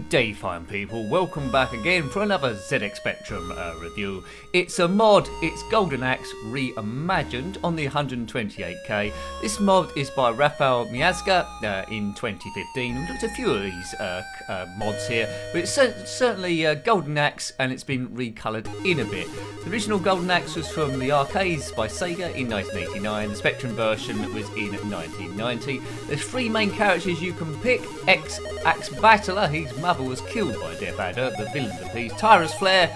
Good day, fine people. Welcome back again for another ZX Spectrum review. It's a mod. It's Golden Axe reimagined on the 128K. This mod is by Rafal Miazga in 2015. We've looked at a few of these mods here, but it's certainly Golden Axe, and it's been recoloured in a bit. The original Golden Axe was from the arcades by SEGA in 1989. The Spectrum version was in 1990. There's three main characters you can pick. Axe Battler, his mother was killed by Death Adder, the villain of the piece. Tyrus Flare,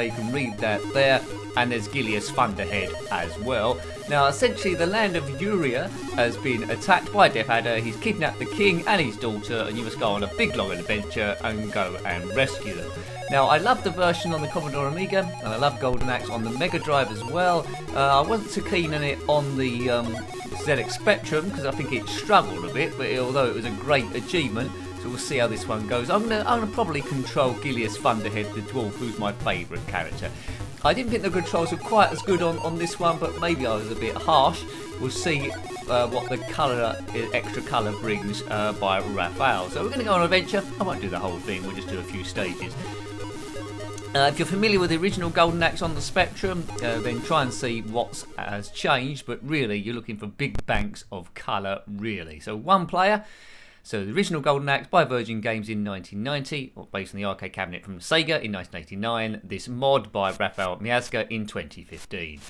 you can read that there. And there's Gilius Thunderhead as well. Now, essentially, the land of Uria has been attacked by Death Adder. He's kidnapped the king and his daughter, and you must go on a big long adventure and go and rescue them. Now, I love the version on the Commodore Amiga, and I love Golden Axe on the Mega Drive as well. I wasn't too keen on it on the ZX Spectrum because I think it struggled a bit, but although it was a great achievement. So we'll see how this one goes. I'm gonna probably control Gilius Thunderhead, the dwarf, who's my favourite character. I didn't think the controls were quite as good on this one, but maybe I was a bit harsh. We'll see what the colour, extra colour brings by Rafal. So we're going to go on an adventure. I won't do the whole thing, we'll just do a few stages. If you're familiar with the original Golden Axe on the Spectrum, then try and see what has changed, but really you're looking for big banks of colour, really. So one player. So the original Golden Axe by Virgin Games in 1990, based on the arcade cabinet from Sega in 1989. This mod by Rafal Miazga in 2015.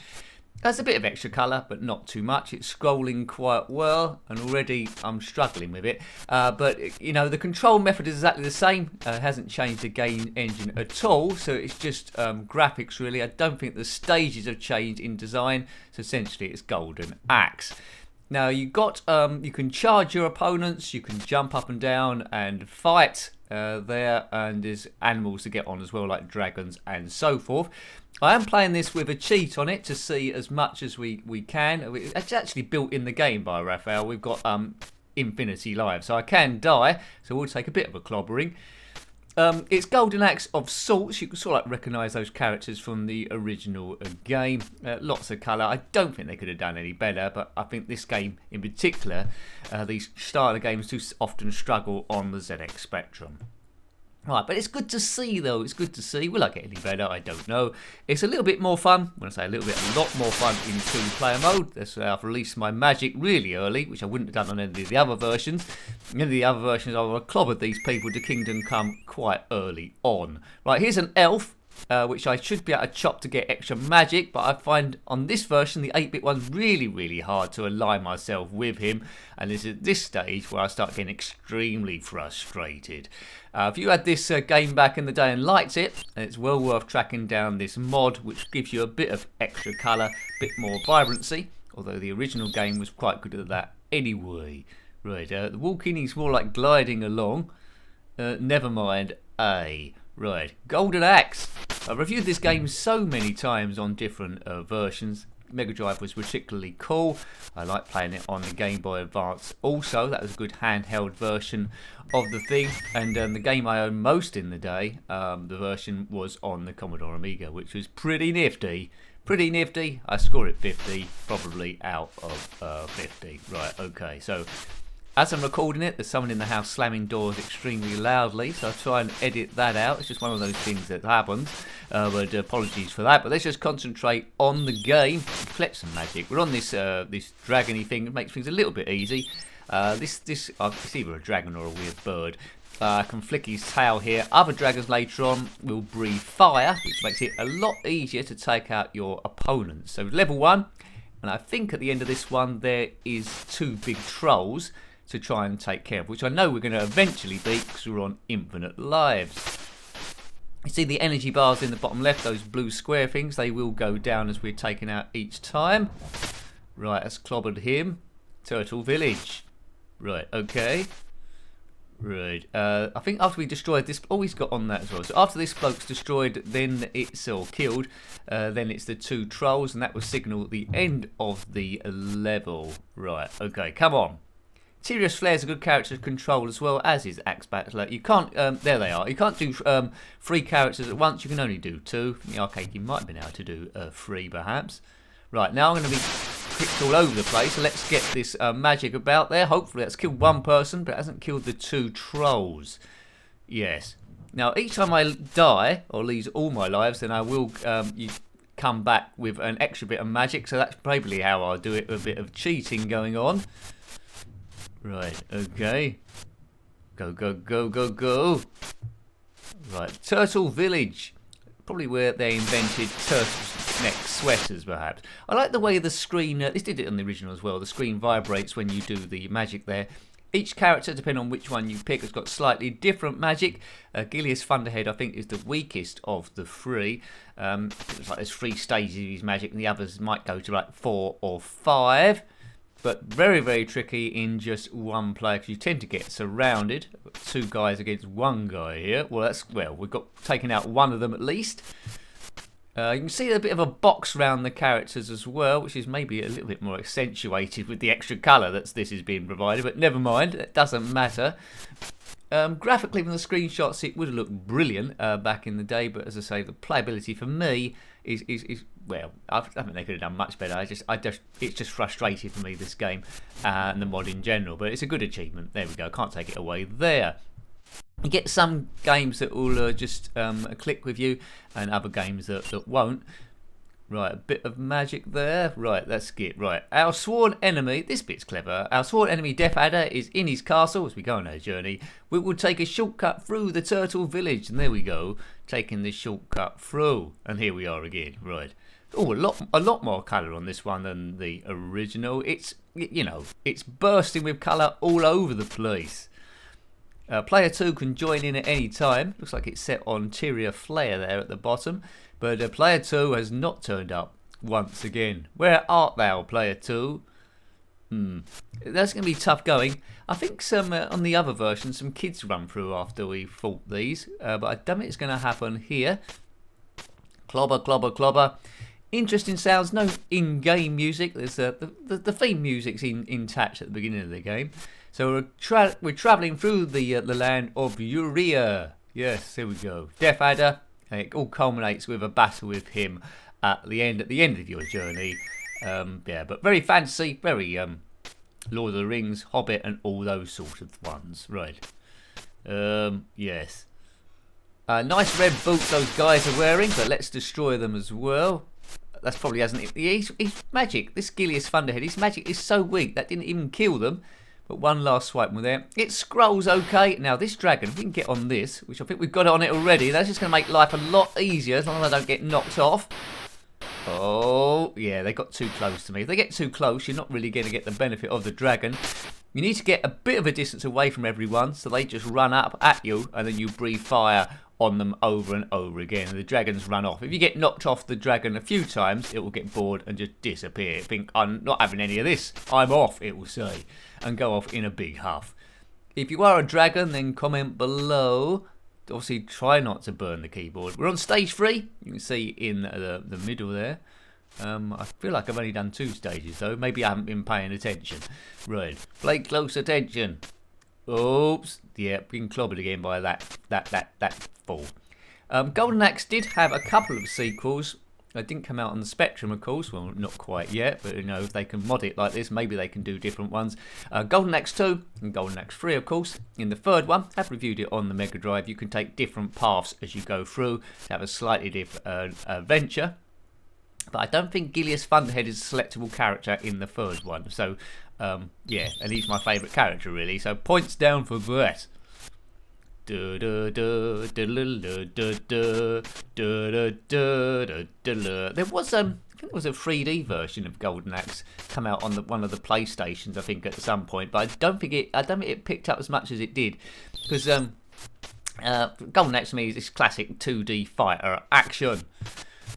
Has a bit of extra colour, but not too much. It's scrolling quite well, and already I'm struggling with it. But you know, the control method is exactly the same. It hasn't changed the game engine at all, so it's just graphics really. I don't think the stages have changed in design. So essentially, it's Golden Axe. Now you can charge your opponents, you can jump up and down and fight there, and there's animals to get on as well, like dragons and so forth. I am playing this with a cheat on it to see as much as we can. It's actually built in the game by Rafal. We've got infinity lives, so I can die, so we'll take a bit of a clobbering. It's Golden Axe of sorts. You can sort of like recognise those characters from the original game. Lots of colour. I don't think they could have done any better, but I think this game in particular, these style of games do often struggle on the ZX Spectrum. Right, but it's good to see though, it's good to see. Will I get any better? I don't know. It's a little bit more fun, when I say a little bit, a lot more fun in two-player mode. That's why I've released my magic really early, which I wouldn't have done on any of the other versions. In any of the other versions, I would have clobbered these people to Kingdom Come quite early on. Right, here's an elf, which I should be able to chop to get extra magic, but I find on this version, the 8-bit one's really hard to align myself with him, and it's at this stage where I start getting extremely frustrated. If you had this game back in the day and liked it, it's well worth tracking down this mod, which gives you a bit of extra colour, a bit more vibrancy, although the original game was quite good at that anyway. Right, the walking is more like gliding along. Never mind, Right, Golden Axe. I've reviewed this game so many times on different versions. Mega Drive was particularly cool. I like playing it on the Game Boy Advance also. That was a good handheld version of the thing. And the game I owned most in the day, the version was on the Commodore Amiga, which was pretty nifty. Pretty nifty. I score it 50, probably out of 50. Right, okay, so as I'm recording it, there's someone in the house slamming doors extremely loudly, so I'll try and edit that out. It's just one of those things that happens, but apologies for that. But let's just concentrate on the game and collect some magic. We're on this this dragony thing. It makes things a little bit easy. It's either a dragon or a weird bird. I can flick his tail here. Other dragons later on will breathe fire, which makes it a lot easier to take out your opponents. So level 1, and I think at the end of this one there is 2 big trolls to try and take care of, which I know we're going to eventually beat because we're on infinite lives. You see the energy bars in the bottom left, those blue square things, they will go down as we're taken out each time. Right, that's clobbered him. Turtle Village. Right, okay. Right, I think after we destroyed this, he's got on that as well. So after this bloke's destroyed, then it's all killed. Then it's the 2 trolls, and that will signal the end of the level. Right, okay, come on. Tyrus Flare's a good character to control as well, as is Axe Battler. You can't, there they are. You can't do 3 characters at once. You can only do 2. In the arcade, you might have been able to do 3, perhaps. Right, now I'm going to be picked all over the place. So let's get this magic about there. Hopefully that's killed 1 person, but it hasn't killed the 2 trolls. Yes, Now, each time I die, or lose all my lives, then I will you come back with an extra bit of magic. So that's probably how I'll do it, with a bit of cheating going on. Right, okay. Go, go, go, go, go. Right, Turtle Village. Probably where they invented turtle neck sweaters, perhaps. I like the way the screen, this did it on the original as well, the screen vibrates when you do the magic there. Each character, depending on which one you pick, has got slightly different magic. Gilius Thunderhead, I think, is the weakest of the three. It's like there's 3 stages of his magic, and the others might go to like 4 or 5. But very, very tricky in just one player, because you tend to get surrounded. 2 guys against 1 guy here. Well, we've got taken out one of them at least. You can see a bit of a box around the characters as well, which is maybe a little bit more accentuated with the extra colour that this is being provided, but never mind, it doesn't matter. Graphically, from the screenshots, it would have looked brilliant back in the day, but as I say, the playability for me is well, I think they could have done much better. It's just frustrated for me, this game, and the mod in general, but it's a good achievement. There we go, can't take it away there. You get some games that will just click with you, and other games that won't. Right, a bit of magic there. Right, let's get right. Our sworn enemy, this bit's clever. Our sworn enemy Death Adder is in his castle as we go on our journey. We will take a shortcut through the Turtle Village, and there we go, taking this shortcut through. And here we are again. Right. Oh, a lot more colour on this one than the original. It's, you know, it's bursting with colour all over the place. Player 2 can join in at any time. Looks like it's set on Tyria Flare there at the bottom. But Player 2 has not turned up once again. Where art thou, Player 2? That's going to be tough going. I think some on the other version, some kids run through after we fought these. But I don't think it's going to happen here. Clobber, clobber, clobber. Interesting sounds. No in-game music. There's the theme music's intact at the beginning of the game. So we're travelling through the land of Urea. Yes, here we go. Death Adder. It all culminates with a battle with him at the end of your journey. Yeah, but very fantasy, very Lord of the Rings, Hobbit, and all those sort of ones. Right. Yes. Nice red boots those guys are wearing, but let's destroy them as well. That's probably hasn't. He's magic. This Gilius Thunderhead, his magic is so weak that didn't even kill them. But one last swipe with there. It scrolls okay. Now this dragon, if we can get on this, which I think we've got it on it already, that's just going to make life a lot easier as long as I don't get knocked off. Oh, yeah, they got too close to me. If they get too close, you're not really going to get the benefit of the dragon. You need to get a bit of a distance away from everyone, so they just run up at you, and then you breathe fire on them over and over again, and the dragons run off. If you get knocked off the dragon a few times, it will get bored and just disappear. Think, I'm not having any of this. I'm off, it will say, and go off in a big huff. If you are a dragon, then comment below. Obviously, try not to burn the keyboard. We're on stage 3. You can see in the middle there. I feel like I've only done 2 stages, though. Maybe I haven't been paying attention. Right, play close attention. Oops, yeah, being clobbered again by that fool. Golden Axe did have a couple of sequels. They didn't come out on the Spectrum, of course. Well, not quite yet, but you know, if they can mod it like this, maybe they can do different ones. Golden Axe 2 and Golden Axe 3, of course. In the third one, I've reviewed it on the Mega Drive. You can take different paths as you go through to have a slightly different adventure. But I don't think Gilius Thunderhead is a selectable character in the third one. So, yeah, and he's my favourite character, really. So, points down for that. There was I think there was a 3D version of Golden Axe come out on one of the PlayStations, I think, at some point. But I don't think it picked up as much as it did, because Golden Axe to me is this classic 2D fighter action.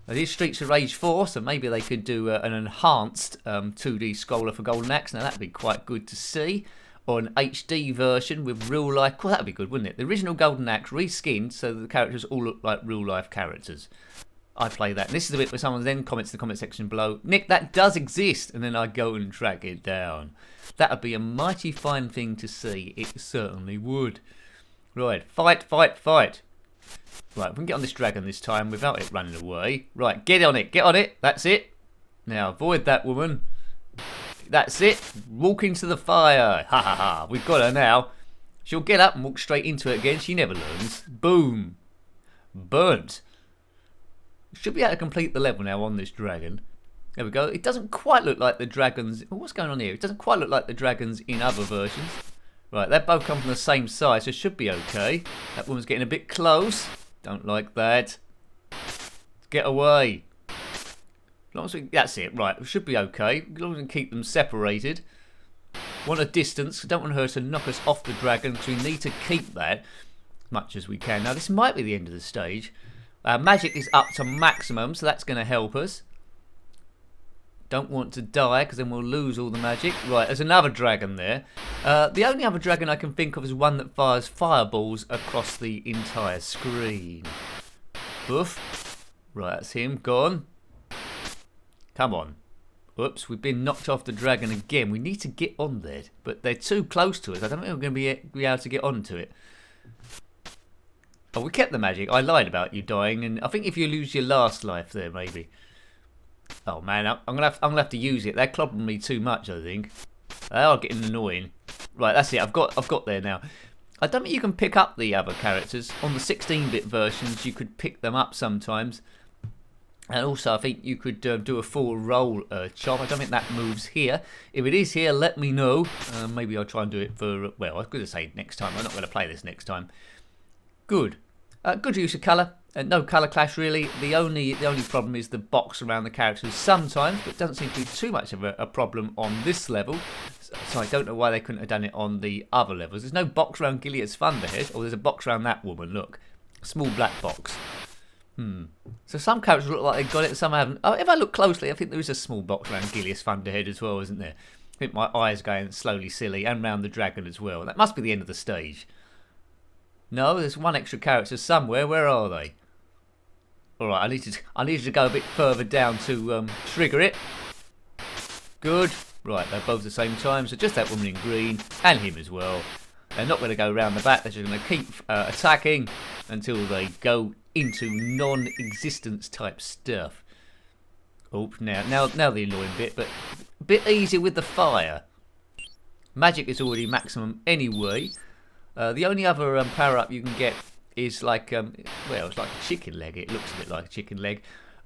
It is Streets of Rage 4, so maybe they could do an enhanced 2D scroller for Golden Axe. Now that'd be quite good to see. Or an HD version with real life. Well, that'd be good, wouldn't it? The original Golden Axe reskinned so that the characters all look like real life characters. I play that. And this is the bit where someone then comments in the comment section below, Nick, that does exist, and then I go and track it down. That would be a mighty fine thing to see. It certainly would. Right, fight, fight, fight. Right, we can get on this dragon this time without it running away. Right, get on it, get on it. That's it. Now, avoid that woman. That's it. Walk into the fire. Ha ha ha. We've got her now. She'll get up and walk straight into it again. She never learns. Boom. Burnt. Should be able to complete the level now on this dragon. There we go. It doesn't quite look like the dragons. Oh, what's going on here? It doesn't quite look like the dragons in other versions. Right, they both come from the same size, so it should be okay. That woman's getting a bit close. Don't like that. Get away. As long as we, that's it. Right, it should be okay. As long as we can keep them separated. Want a distance. Don't want her to knock us off the dragon, because we need to keep that as much as we can. Now, this might be the end of the stage. Magic is up to maximum, so that's going to help us. Don't want to die, because then we'll lose all the magic. Right, there's another dragon there. The only other dragon I can think of is one that fires fireballs across the entire screen. Boof. Right, that's him. Gone. Come on. Whoops, we've been knocked off the dragon again. We need to get on there, but they're too close to us. I don't think we're going to be able to get onto it. Oh, we kept the magic. I lied about you dying, and I think if you lose your last life there, maybe. Oh man, I'm gonna have to use it. They're clobbering me too much, I think. They are getting annoying. Right, that's it. I've got there now. I don't think you can pick up the other characters on the 16-bit versions. You could pick them up sometimes, and also I think you could do a full roll chop. I don't think that moves here. If it is here, let me know. Maybe I'll try and do it for. Well, I was going to say next time. I'm not going to play this next time. Good. Good use of colour. No colour clash really. The only problem is the box around the characters sometimes, but it doesn't seem to be too much of a problem on this level. So I don't know why they couldn't have done it on the other levels. There's no box around Gilead's Thunderhead. Oh, there's a box around that woman, look. Small black box. So some characters look like they've got it, some haven't. Oh, if I look closely, I think there is a small box around Gilead's Thunderhead as well, isn't there? I think my eye's going slowly silly, and round the dragon as well. That must be the end of the stage. No, there's one extra character somewhere. Where are they? Alright, I need to go a bit further down to trigger it. Good. Right, they're both at the same time, so just that woman in green, and him as well. They're not going to go around the back, they're just going to keep attacking until they go into non-existence type stuff. Oh, now the annoying bit, but a bit easier with the fire. Magic is already maximum anyway. The only other power-up you can get is like, well, it's like a chicken leg. It looks a bit like a chicken leg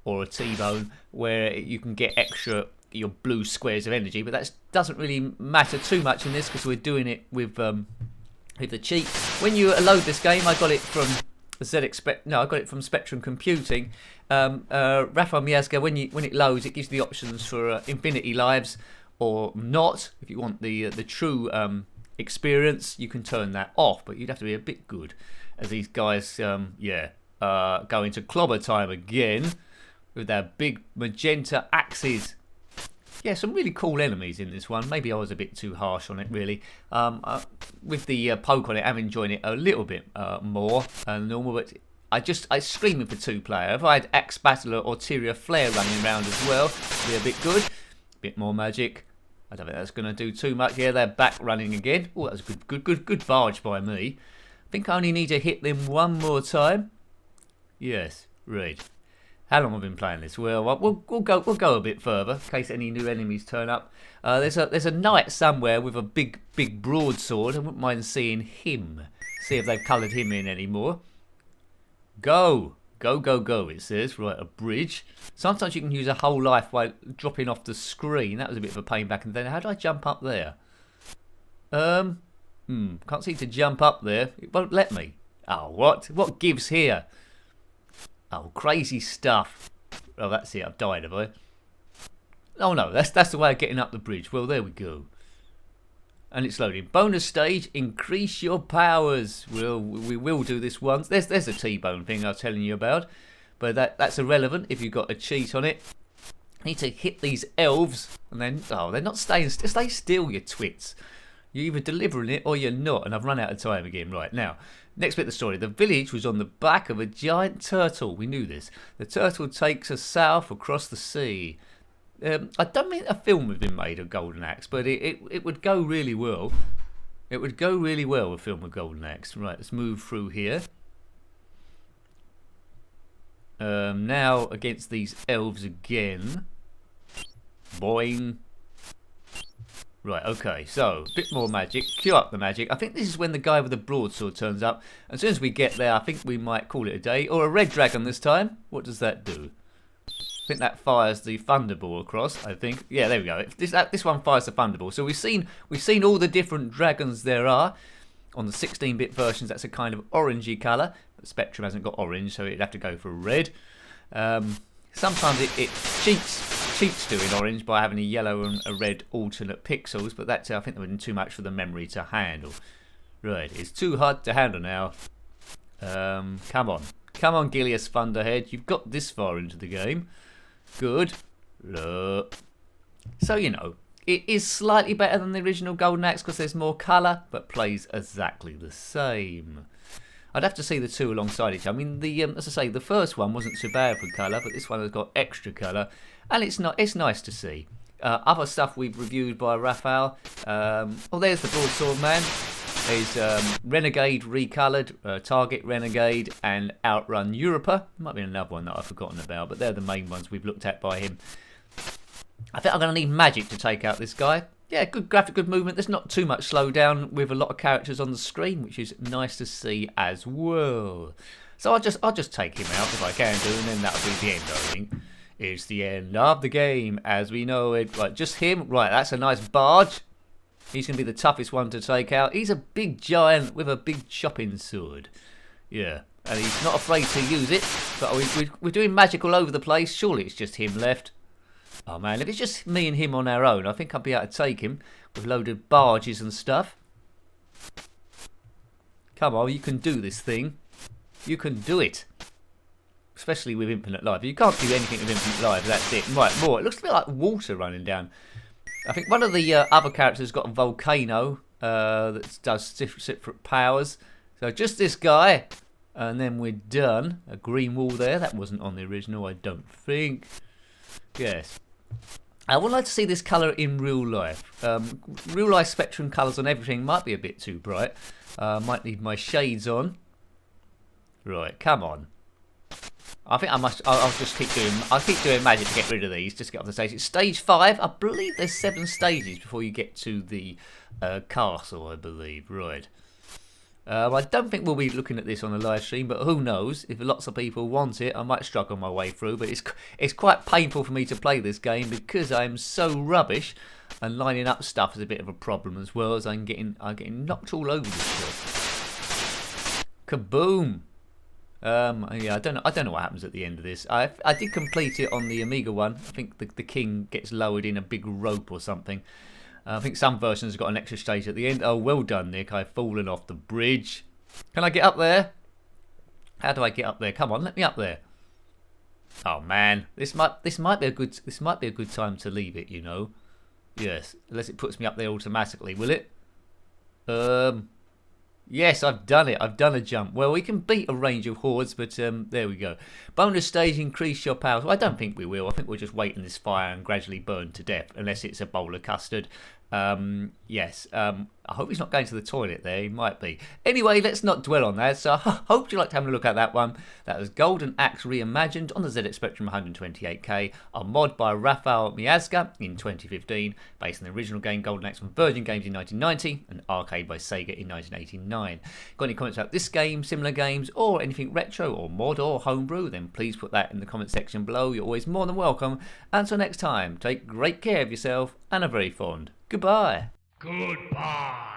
or a T-bone, where you can get extra your blue squares of energy. But that doesn't really matter too much in this, because we're doing it with the cheat. When you load this game, I got it from I got it from Spectrum Computing. Rafal Miazga, when it loads, it gives you the options for infinity lives or not. If you want the true experience, you can turn that off, but you'd have to be a bit good, as these guys go into clobber time again with their big magenta axes. Yeah, some really cool enemies in this one. Maybe I was a bit too harsh on it, really. With the poke on it, I'm enjoying it a little bit more than normal, but I screaming for two-player. If I had Axe Battler or Tyria Flare running around as well, it'd be a bit good. Bit more magic. I don't think that's going to do too much. Yeah, they're back running again. Oh, that was a good barge by me. I think I only need to hit them one more time. Yes, right. How long have I been playing this? Well, we'll go a bit further in case any new enemies turn up. There's a knight somewhere with a big broadsword. I wouldn't mind seeing him. See if they've coloured him in anymore. Go, it says. Right, a bridge. Sometimes you can use a whole life while dropping off the screen. That was a bit of a pain back in the day. How do I jump up there? Can't seem to jump up there. It won't let me. Oh, what? What gives here? Oh, crazy stuff. Oh, that's it. I've died, have I? Oh, no. That's the way of getting up the bridge. Well, there we go. And it's loading. Bonus stage, increase your powers. Well, we will do this once. There's a T-bone thing I was telling you about. But that's irrelevant if you've got a cheat on it. You need to hit these elves. And then, oh, they're not staying. Stay still, you twits. You're either delivering it or you're not. And I've run out of time again. Right, now, next bit of the story. The village was on the back of a giant turtle. We knew this. The turtle takes us south across the sea. I don't think a film has been made of Golden Axe, but it would go really well. It would go really well, a film of Golden Axe. Right, let's move through here. Now against these elves again. Boing. Right, okay, so, a bit more magic. Cue up the magic. I think this is when the guy with the broadsword turns up. As soon as we get there, I think we might call it a day. Or a red dragon this time. What does that do? I think that fires the thunderball across, I think. Yeah, there we go. This one fires the thunderball. So we've seen all the different dragons there are. On the 16-bit versions, that's a kind of orangey colour. But Spectrum hasn't got orange, so it'd have to go for red. Sometimes it cheats doing orange by having a yellow and a red alternate pixels, but that's, I think, that would be too much for the memory to handle. Right, it's too hard to handle now. Come on, Gilius Thunderhead, you've got this far into the game. Good. Look. So, you know, it is slightly better than the original Golden Axe because there's more colour, but plays exactly the same. I'd have to see the two alongside each other. I mean, as I say, the first one wasn't so bad for colour, but this one has got extra colour, and it's nice to see. Other stuff we've reviewed by Rafal. Oh, there's the Broadsword Man. There's Renegade recoloured, Target Renegade, and Outrun Europa. Might be another one that I've forgotten about, but they're the main ones we've looked at by him. I think I'm going to need magic to take out this guy. Yeah, good graphic, good movement. There's not too much slowdown with a lot of characters on the screen, which is nice to see as well. So I'll just take him out if I can do, and then that'll be the end, I think. It's the end of the game as we know it. Right, just him. Right, that's a nice barge. He's going to be the toughest one to take out. He's a big giant with a big chopping sword. Yeah, and he's not afraid to use it. But we're doing magic all over the place. Surely it's just him left. Oh man, if it's just me and him on our own, I think I'd be able to take him with loaded barges and stuff. Come on, you can do this thing. You can do it. Especially with Infinite Life. You can't do anything with Infinite Life, that's it. Right, more. It looks a bit like water running down. I think one of the other characters got a volcano that does different powers. So just this guy, and then we're done. A green wall there. That wasn't on the original, I don't think. Yes. I would like to see this colour in real life. Real life Spectrum colours on everything might be a bit too bright. Might need my shades on. Right, come on. I think I must. I'll just keep doing. I'll keep doing magic to get rid of these. Just get off the stage. It's stage 5. I believe there's 7 stages before you get to the castle. I believe. Right. I don't think we'll be looking at this on a live stream, but who knows? If lots of people want it, I might struggle my way through. But it's quite painful for me to play this game because I'm so rubbish, and lining up stuff is a bit of a problem as well. As I'm getting knocked all over the shop. Kaboom! Yeah, I don't know what happens at the end of this. I did complete it on the Amiga one. I think the king gets lowered in a big rope or something. I think some versions have got an extra stage at the end. Oh, well done, Nick. I've fallen off the bridge. Can I get up there? How do I get up there? Come on, let me up there. Oh man, this might be a good time to leave it. You know, yes, unless it puts me up there automatically, will it? Yes, I've done it. I've done a jump. Well, we can beat a range of hordes, but there we go. Bonus stage, increase your powers. Well, I don't think we will. I think we'll just wait in this fire and gradually burn to death, unless it's a bowl of custard. Yes. I hope he's not going to the toilet there. He might be. Anyway, let's not dwell on that. So I hope you liked having a look at that one. That was Golden Axe Reimagined on the ZX Spectrum 128K, a mod by Rafal Miazga in 2015, based on the original game Golden Axe from Virgin Games in 1990 and Arcade by SEGA in 1989. Got any comments about this game, similar games, or anything retro or mod or homebrew? Then please put that in the comment section below. You're always more than welcome. Until next time, take great care of yourself and a very fond goodbye. Goodbye.